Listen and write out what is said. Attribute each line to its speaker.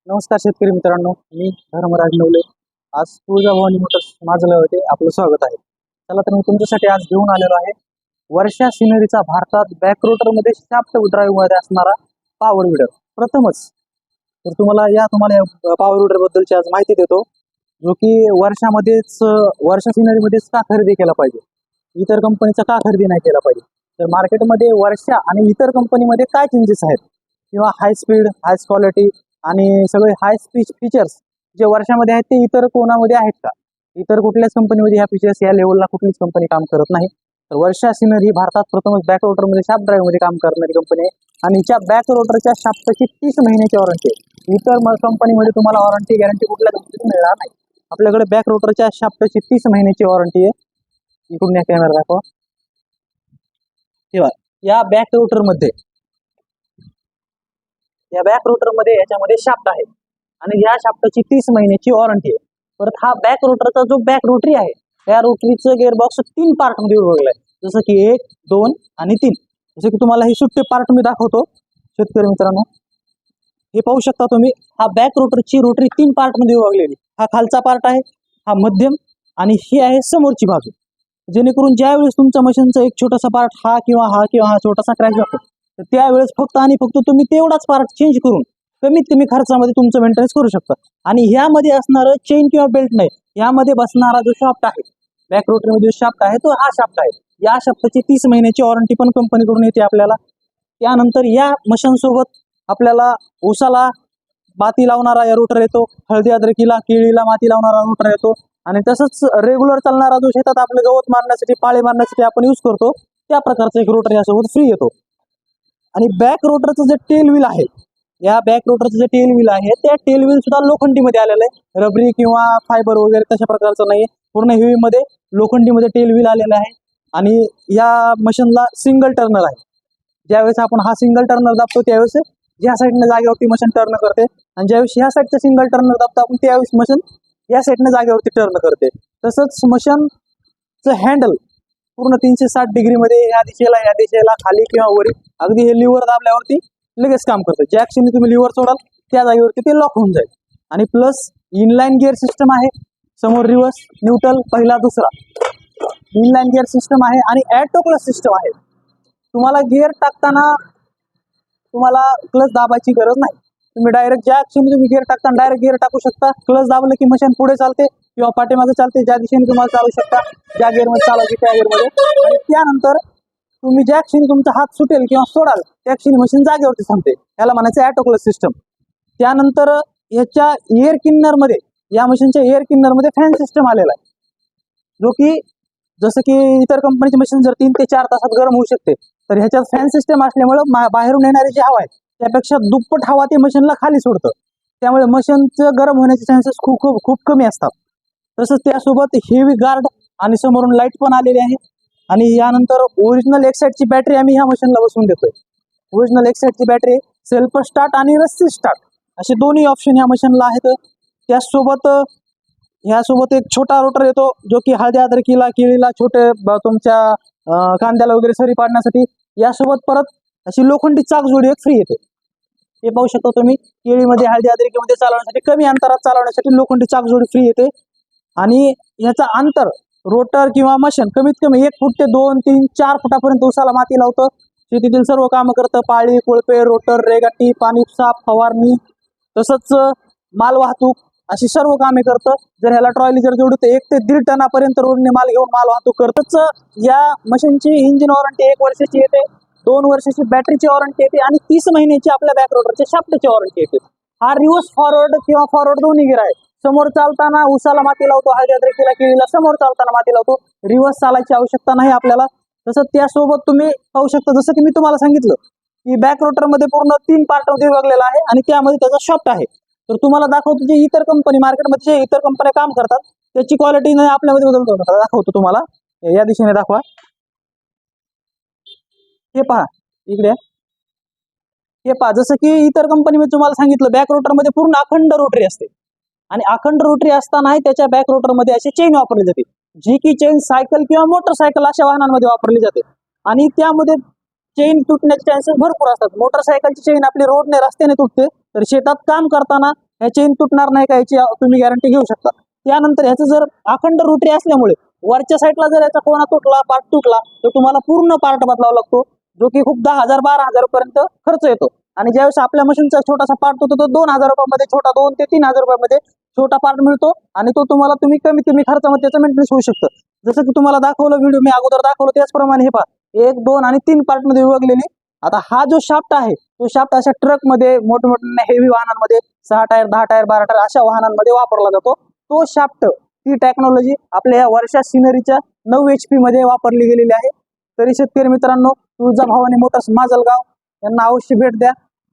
Speaker 1: नमस्कार शेतकरी मित्रांनो, मी धर्मराज नवले. आज तुळजाभवानी मोटर्स माझं होते आपलं स्वागत आहे. चला तर मी तुमच्यासाठी आज घेऊन आलेलो आहे वर्षा सिनरीचा भारतात बॅक रोटरमध्ये शाफ्ट ड्राईव्ह मध्ये असणारा पॉवर विडर. प्रथमच तर तुम्हाला या पॉवर विडर बद्दलची आज माहिती देतो, जो की वर्षा सिनरीमध्येच का खरेदी केला पाहिजे, इतर कंपनीचा का खरेदी नाही केला पाहिजे. तर मार्केटमध्ये वर्षा आणि इतर कंपनीमध्ये काय चेंजेस आहेत, किंवा हाय स्पीड, हाय क्वालिटी आणि सगळे हाय स्पीड फीचर्स जे वर्षामध्ये आहेत ते इतर कोणामध्ये आहेत का? इतर कुठल्याच कंपनीमध्ये ह्या फीचर्स या लेवलला कुठलीच कंपनी काम करत नाही. तर वर्षा सिनर ही भारतात प्रथमच बॅक रोटरमध्ये शाफ्ट ड्राईव्हमध्ये काम करणारी कंपनी आहे आणि हिच्या बॅक रोटरच्या शाफ्टची 30 महिन्याची वॉरंटी आहे. इतर कंपनीमध्ये तुम्हाला वॉरंटी गॅरंटी कुठल्या गोष्टीची मिळणार नाही. आपल्याकडे बॅक रोटरच्या शाफ्टची 30 महिन्याची वॉरंटी आहे. इकडून या कॅमेरा दाखवा. तेव्हा या बॅक रोटरमध्ये याच्यामध्ये शाफ्ट आहे आणि ह्या शाफ्टची 30 महिन्याची वॉरंटी आहे. परत हा बॅक रोटरचा जो बॅक रोटरी आहे, त्या रोटरीचं गेअरबॉक्स 3 पार्ट मध्ये विभागलं आहे, जसं की 1, 2 आणि 3. जसं की तुम्हाला हे सुट्टे पार्ट मी दाखवतो शेतकरी मित्रांनो. हे पाहू शकता तुम्ही, हा बॅक रोटरची रोटरी 3 पार्ट मध्ये विभागलेली. हा खालचा पार्ट आहे, हा मध्यम आणि ही आहे समोरची बाजू. जेणेकरून ज्यावेळेस तुमच्या मशीनचा एक छोटासा पार्ट हा किंवा हा छोटासा क्रॅश जातो, तर त्यावेळेस फक्त आणि फक्त तुम्ही तेवढाच पार्ट चेंज करून कमीत कमी खर्चामध्ये तुमचं मेंटेनन्स करू शकता. आणि ह्यामध्ये असणारं चेन किंवा बेल्ट नाही, यामध्ये बसणारा जो शाफ्ट आहे, बॅक रोटरीमध्ये जो शाफ्ट आहे तो हा शाफ्ट आहे. या शाफ्टची 30 महिन्याची वॉरंटी पण कंपनीकडून येते आपल्याला. त्यानंतर या मशीन सोबत आपल्याला ऊसाला माती लावणारा या रोटर येतो, हळदी अद्रकीला केळीला माती लावणारा रोटर येतो आणि तसंच रेग्युलर चालणारा जो शेतात आपलं गवत मारण्यासाठी, पाळे मारण्यासाठी आपण यूज करतो, त्या प्रकारचा एक रोटर यासोबत फ्री येतो. आणि बॅक रोटरचं जे टेल व्हील आहे, या बॅक रोटरचं जे टेल व्हील आहे, त्या टेल व्हील सुद्धा लोखंडीमध्ये आलेलं आहे. रबरी किंवा फायबर वगैरे तशा प्रकारचं नाही, पूर्ण हेवी मध्ये लोखंडीमध्ये टेल व्हील आलेला आहे. आणि या मशीनला सिंगल टर्नर आहे. ज्यावेळेस आपण हा सिंगल टर्नर दाबतो त्यावेळेस ह्या साईडने जागेवरती मशीन टर्न करते, आणि ज्यावेळेस ह्या साईडचं सिंगल टर्नर दाबतो आपण त्यावेळेस मशीन या साईडने जागेवरती टर्न करते. तसंच मशीनचं हँडल पूर्ण 360 डिग्रीमध्ये या दिशेला खाली किंवा वरी, अगदी हे लिव्हर दाबल्यावरती लगेच काम करतं. ज्या क्षणी तुम्ही लिव्हर सोडाल त्या जागेवरती ते लॉक होऊन जाईल. आणि प्लस इनलाईन गिअर सिस्टम आहे, समोर रिव्हर्स, न्यूट्रल, पहिला दुसरा इनलाईन गिअर सिस्टम आहे आणि ऑटो क्लच सिस्टम आहे. तुम्हाला गिअर टाकताना तुम्हाला क्लच दाबायची गरज नाही. तुम्ही डायरेक्ट ज्या क्षणी तुम्ही गिअर टाकताना डायरेक्ट गिअर टाकू शकता. क्लच दाबलं की मशीन पुढे चालते किंवा पाठीमागे चालते, ज्या दिशेने तुम्हाला चालू शकता, ज्या गिअरमध्ये चालायची त्या गिअरमध्ये. आणि त्यानंतर तुम्ही ज्या क्षणी तुमचा हात सुटेल किंवा सोडाल त्या क्षणी मशीन जागेवरती थांबते. याला म्हणायचं ऑटो क्लच सिस्टम. त्यानंतर याच्या एअर किन्नर मध्ये, या मशीनच्या एअर किन्नर मध्ये फॅन सिस्टम आलेला आहे, जो की जसं की इतर कंपनीची मशीन जर 3 ते 4 तासात गरम होऊ शकते, तर ह्याच्यात फॅन सिस्टम असल्यामुळे बाहेरून येणारी जी हवा आहे त्यापेक्षा दुप्पट हवा ते मशीनला खाली सोडतं. त्यामुळे मशीनचं गरम होण्याचे चान्सेस खूप कमी असतात. तसंच त्यासोबत हेवी गार्ड आणि समोरून लाईट पण आलेली आहे. आणि यानंतर ओरिजिनल एक्साइटची बॅटरी आम्ही ह्या मशीनला बसवून देतोय. ओरिजिनल एक्साइटची बॅटरी, सेल्फ स्टार्ट आणि रस्सी स्टार्ट असे दोन्ही ऑप्शन या मशीनला आहेत. त्यासोबत ह्यासोबत एक छोटा रोटर येतो, जो की हळदी अद्रकीला केळीला तुमच्या कांद्याला वगैरे सरी पाडण्यासाठी. यासोबत परत अशी लोखंडी चाक जोडी एक फ्री येते. हे पाहू शकता तुम्ही, केळीमध्ये हळदी अद्रकीमध्ये चालवण्यासाठी, कमी अंतरात चालवण्यासाठी लोखंडी चाक जोडी फ्री येते. आणि ह्याचा अंतर रोटर किंवा मशीन कमीत कमी 1 फूट ते 2, 3, 4 फुटापर्यंत उसाला माती लावतं. शेतीतील सर्व कामं करतं, पाळी, कोळपे, रोटर, रेगाटी, पाणी साफ, फवारणी, तसंच माल वाहतूक अशी सर्व कामे करतं. जर ह्याला ट्रॉली जर जोडली तर 1 ते 1.5 टनापर्यंत रोडने माल घेऊन माल वाहतूक करतच. या मशीनची इंजिन वॉरंटी 1 वर्षाची येते, 2 वर्षाची बॅटरीची वॉरंटी येते आणि 30 महिन्याची आपल्या बॅक रोटरच्या शाफ्टची वॉरंटी येते. हा रिव्हर्स फॉरवर्ड किंवा फॉरवर्ड दोन्ही गिअर आहे. समोर चालताना उसाला माती लावतो, हळदी अद्रकीला केळीला समोर चालताना माती लावतो. रिव्हर्स चालायची आवश्यकता नाही आपल्याला. तसंच त्यासोबत तुम्ही पाहू शकता, जसं की मी तुम्हाला सांगितलं की बॅक रोटर मध्ये पूर्ण 3 पार्ट मध्ये विभागलेला आहे आणि त्यामध्ये त्याचा शाफ्ट आहे. तर तुम्हाला दाखवतो, जे इतर कंपनी मार्केटमध्ये जे इतर कंपन्या काम करतात त्याची क्वालिटी नाही आपल्यामध्ये बदलतो. दाखवतो तुम्हाला, या दिशेने दाखवा. हे पहा इकडे, हे पहा, जसं की इतर कंपनीमध्ये तुम्हाला सांगितलं बॅक रोटरमध्ये पूर्ण अखंड रोटरी असते आणि अखंड रोटरी असतानाही त्याच्या बॅक रोटरमध्ये अशी चेन वापरली जाते, जी की चेन सायकल किंवा मोटरसायकल अशा वाहनांमध्ये वापरली जाते. आणि त्यामध्ये चेन तुटण्याचे चान्सेस भरपूर असतात. मोटरसायकलची चेन आपली रोडने रस्त्याने तुटते, तर शेतात काम करताना ह्या चेन तुटणार नाही का याची तुम्ही गॅरंटी घेऊ शकता. त्यानंतर ह्याचं जर अखंड रोटरी असल्यामुळे वरच्या साईडला जर याचा कोणा तुटला, पार्ट तुटला, तर तुम्हाला पूर्ण पार्ट बदलावा लागतो, जो की खूप 10,000 12,000 पर्यंत खर्च येतो. आणि ज्यावेळेस आपल्या मशीनचा छोटासा पार्ट होतो तो 2,000 रुपयामध्ये छोटा, 2 ते 3,000 रुपयामध्ये छोटा पार्ट मिळतो आणि तो तुम्हाला तुम्ही कमीत कमी खर्चामध्ये त्याचं मेंटेनन्स होऊ शकतं. जसं की तुम्हाला दाखवलं व्हिडिओ मी अगोदर दाखवलं त्याचप्रमाणे हे पहा 1, 2 आणि 3 पार्ट मध्ये विभागलेली. आता हा जो शाफ्ट आहे तो शाफ्ट अशा ट्रकमध्ये, मोठमोठ्या हेवी वाहनांमध्ये 6 टायर 10 टायर 12 टायर अशा वाहनांमध्ये वापरला जातो. तो शाफ्ट, ती टेक्नॉलॉजी आपल्या या वर्षा सिनरीच्या 9 HP मध्ये वापरली गेलेली आहे. तरी शेतकरी मित्रांनो, तुळजाभवानी मोटर्स माजलगाव यांना अवश्य भेट द्या.